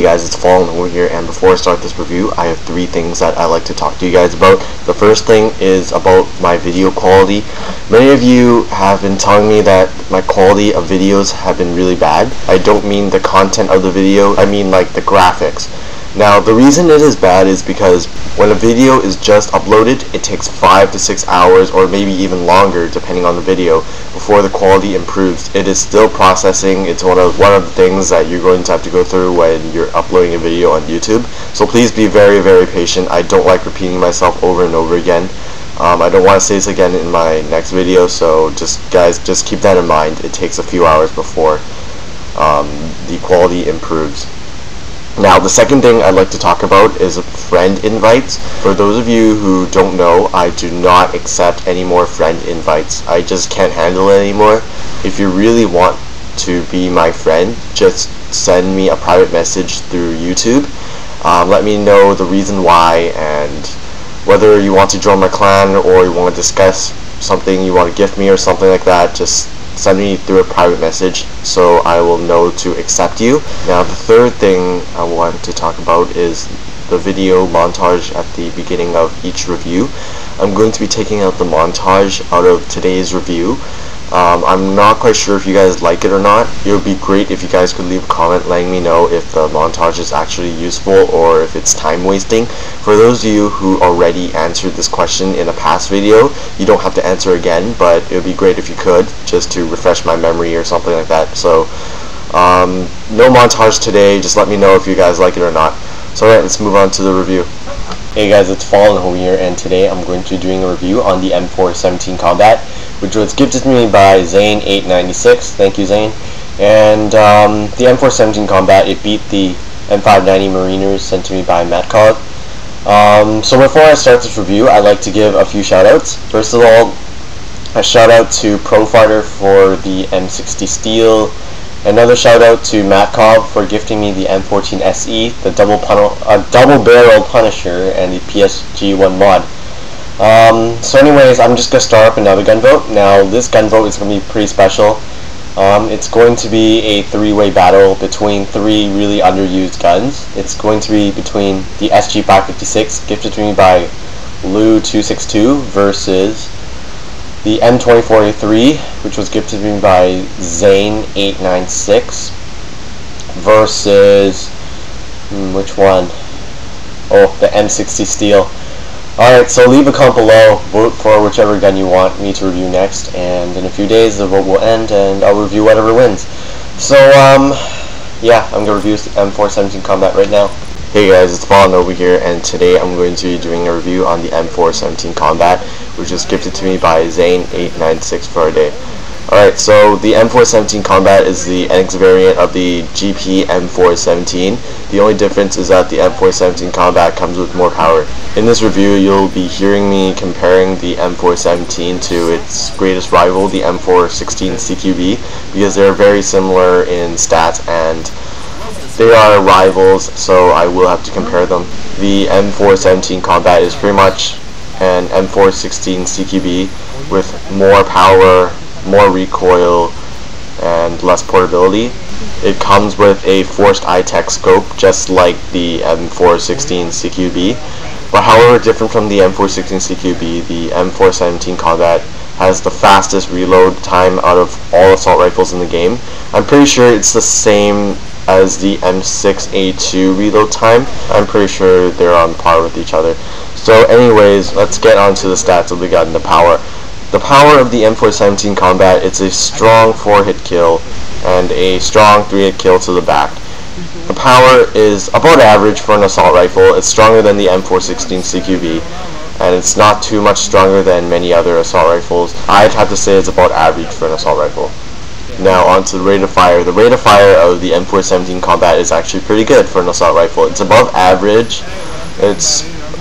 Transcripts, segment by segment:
guys, it's FallenHobo here, and before I start this review, I have 3 things that I like to talk to you guys about. The first thing is about my video quality. Many of you have been telling me that my quality of videos have been really bad. I don't mean the content of the video, I mean like the graphics. Now, the reason it is bad is because when a video is just uploaded, it takes 5 to 6 hours or maybe even longer depending on the video before the quality improves. It is still processing. It's one of the things that you're going to have to go through when you're uploading a video on YouTube. So please be very, very patient. I don't like repeating myself over and over again. I don't want to say this again in my next video, so guys, just keep that in mind. It takes a few hours before the quality improves. Now, the second thing I'd like to talk about is friend invites. For those of you who don't know, I do not accept any more friend invites. I just can't handle it anymore. If you really want to be my friend, just send me a private message through YouTube. Let me know the reason why and whether you want to join my clan or you want to discuss something you want to gift me or something like that. Just send me through a private message so I will know to accept you. Now, the third thing I want to talk about is the video montage at the beginning of each review. I'm going to be taking out the montage out of today's review. I'm not quite sure if you guys like it or not. It would be great if you guys could leave a comment letting me know if the montage is actually useful or if it's time wasting. For those of you who already answered this question in a past video, you don't have to answer again, but it would be great if you could, just to refresh my memory or something like that. So, no montage today. Just let me know if you guys like it or not. So alright, let's move on to the review. Hey guys, it's FallenHobo here, and today I'm going to be doing a review on the M417 Combat, which was gifted to me by Zane896. Thank you, Zane. And the M417 Combat, it beat the M590 Mariners sent to me by Matkog. So before I start this review, I'd like to give a few shoutouts. First of all, a shout out to Profighter for the M60 Steel. Another shout out to Matkog for gifting me the M14 SE, the double barrel Punisher, and the PSG1 mod. So anyways, I'm just going to start up another gunvote. Now, this gunvote is going to be pretty special. It's going to be a 3-way battle between 3 really underused guns. It's going to be between the SG556, gifted to me by Lou262, versus the M24A3, which was gifted to me by Zane896, versus, which one? Oh, the M60 Steel. Alright, so leave a comment below, vote for whichever gun you want me to review next, and in a few days the vote will end and I'll review whatever wins. So, yeah, I'm going to review the M417 Combat right now. Hey guys, it's FallenHobo here, and today I'm going to be doing a review on the M417 Combat, which was gifted to me by Zane896 for a day. Alright, so the M417 Combat is the NX variant of the GP M417. The only difference is that the M417 Combat comes with more power. In this review, you'll be hearing me comparing the M417 to its greatest rival, the M416 CQB, because they're very similar in stats and they are rivals, so I will have to compare them. The M417 Combat is pretty much an M416 CQB with more power, more recoil, and less portability. It comes with a forced eye-tech scope, just like the M416 CQB. But however different from the M416 CQB, the M417 Combat has the fastest reload time out of all assault rifles in the game. I'm pretty sure it's the same as the M6A2 reload time. I'm pretty sure they're on par with each other. So anyways, let's get on to the stats of the gun, the power. The power of the M417 Combat, it's a strong 4-hit kill and a strong 3-hit kill to the back. The power is about average for an assault rifle. It's stronger than the M416 CQB, and it's not too much stronger than many other assault rifles. I'd have to say it's about average for an assault rifle. Now on to the rate of fire. The rate of fire of the M417 Combat is actually pretty good for an assault rifle. It's above average.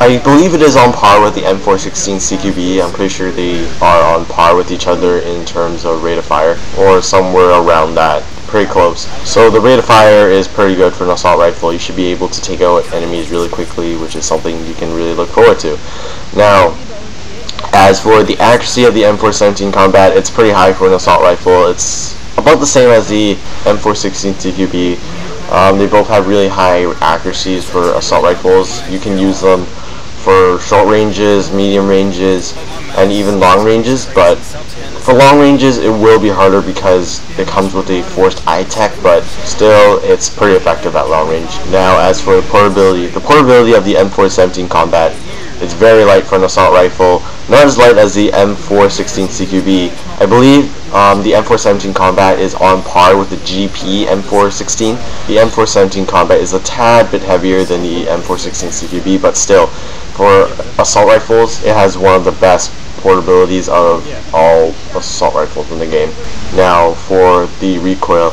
I believe it is on par with the M416 CQB. I'm pretty sure they are on par with each other in terms of rate of fire, or somewhere around that. Pretty close. So the rate of fire is pretty good for an assault rifle. You should be able to take out enemies really quickly, which is something you can really look forward to. Now, as for the accuracy of the M417 Combat, it's pretty high for an assault rifle. It's about the same as the M416 CQB. They both have really high accuracies for assault rifles. You can use them for short ranges, medium ranges, and even long ranges, but for long ranges it will be harder because it comes with a forced eye tech, but still it's pretty effective at long range. Now as for portability, the portability of the M417 Combat is very light for an assault rifle, not as light as the M416 CQB. I believe the M417 Combat is on par with the GP M416. The M417 Combat is a tad bit heavier than the M416 CQB, but still, for assault rifles, it has one of the best portabilities of all assault rifles in the game. Now for the recoil,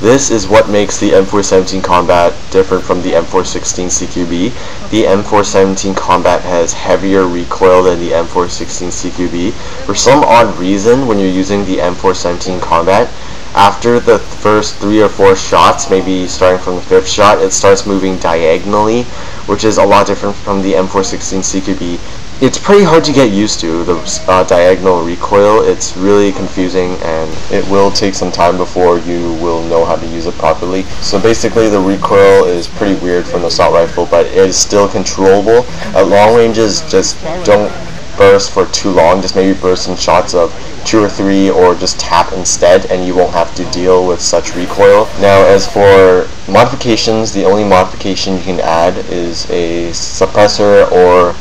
this is what makes the M417 Combat different from the M416 CQB. The M417 Combat has heavier recoil than the M416 CQB. For some odd reason, when you're using the M417 Combat, after the first 3 or 4 shots, maybe starting from the 5th shot, it starts moving diagonally, which is a lot different from the M416 CQB. It's pretty hard to get used to, the diagonal recoil. It's really confusing, and it will take some time before you will know how to use it properly. So basically the recoil is pretty weird from the assault rifle, but it is still controllable. At long ranges, just don't burst for too long, just maybe burst in shots of 2 or 3, or just tap instead, and you won't have to deal with such recoil. Now as for modifications, the only modification you can add is a suppressor or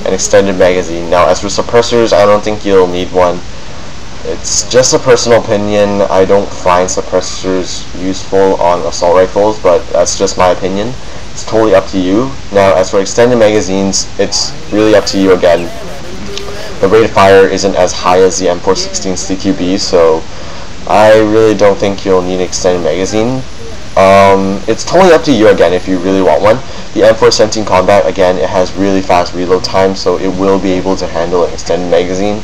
an extended magazine. Now as for suppressors, I don't think you'll need one. It's just a personal opinion. I don't find suppressors useful on assault rifles, but that's just my opinion. It's totally up to you. Now as for extended magazines, it's really up to you again. The rate of fire isn't as high as the M416 CQB, so I really don't think you'll need an extended magazine. It's totally up to you again if you really want one. The M417 Combat, again, it has really fast reload time, so it will be able to handle an extended magazine.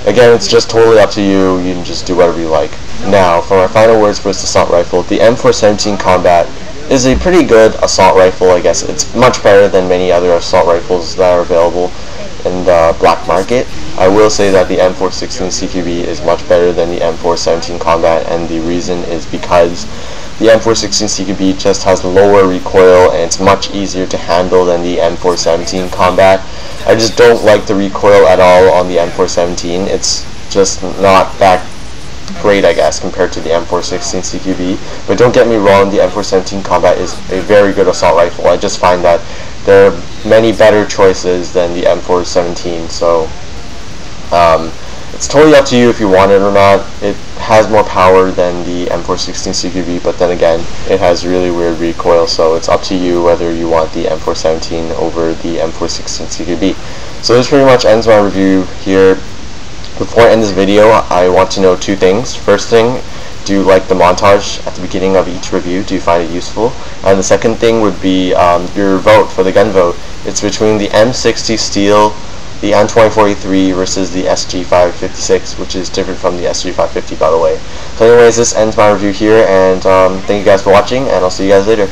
Again, it's just totally up to you. You can just do whatever you like. Now, for my final words for this assault rifle, the M417 Combat is a pretty good assault rifle, I guess. It's much better than many other assault rifles that are available in the black market. I will say that the M416 CQB is much better than the M417 Combat, and the reason is because the M416 CQB just has lower recoil and it's much easier to handle than the M417 Combat. I just don't like the recoil at all on the M417. It's just not that great, I guess, compared to the M416 CQB. But don't get me wrong, the M417 Combat is a very good assault rifle. I just find that there are many better choices than the M417, so it's totally up to you if you want it or not. It has more power than the M416 CQB, but then again, it has really weird recoil, so it's up to you whether you want the M417 over the M416 CQB. So this pretty much ends my review here. Before I end this video, I want to know 2 things. First thing, do you like the montage at the beginning of each review? Do you find it useful? And the second thing would be your vote for the gun vote. It's between the M60 Steel, the M24A3 versus the SG556, which is different from the SG550, by the way. So anyways, this ends my review here, and thank you guys for watching, and I'll see you guys later.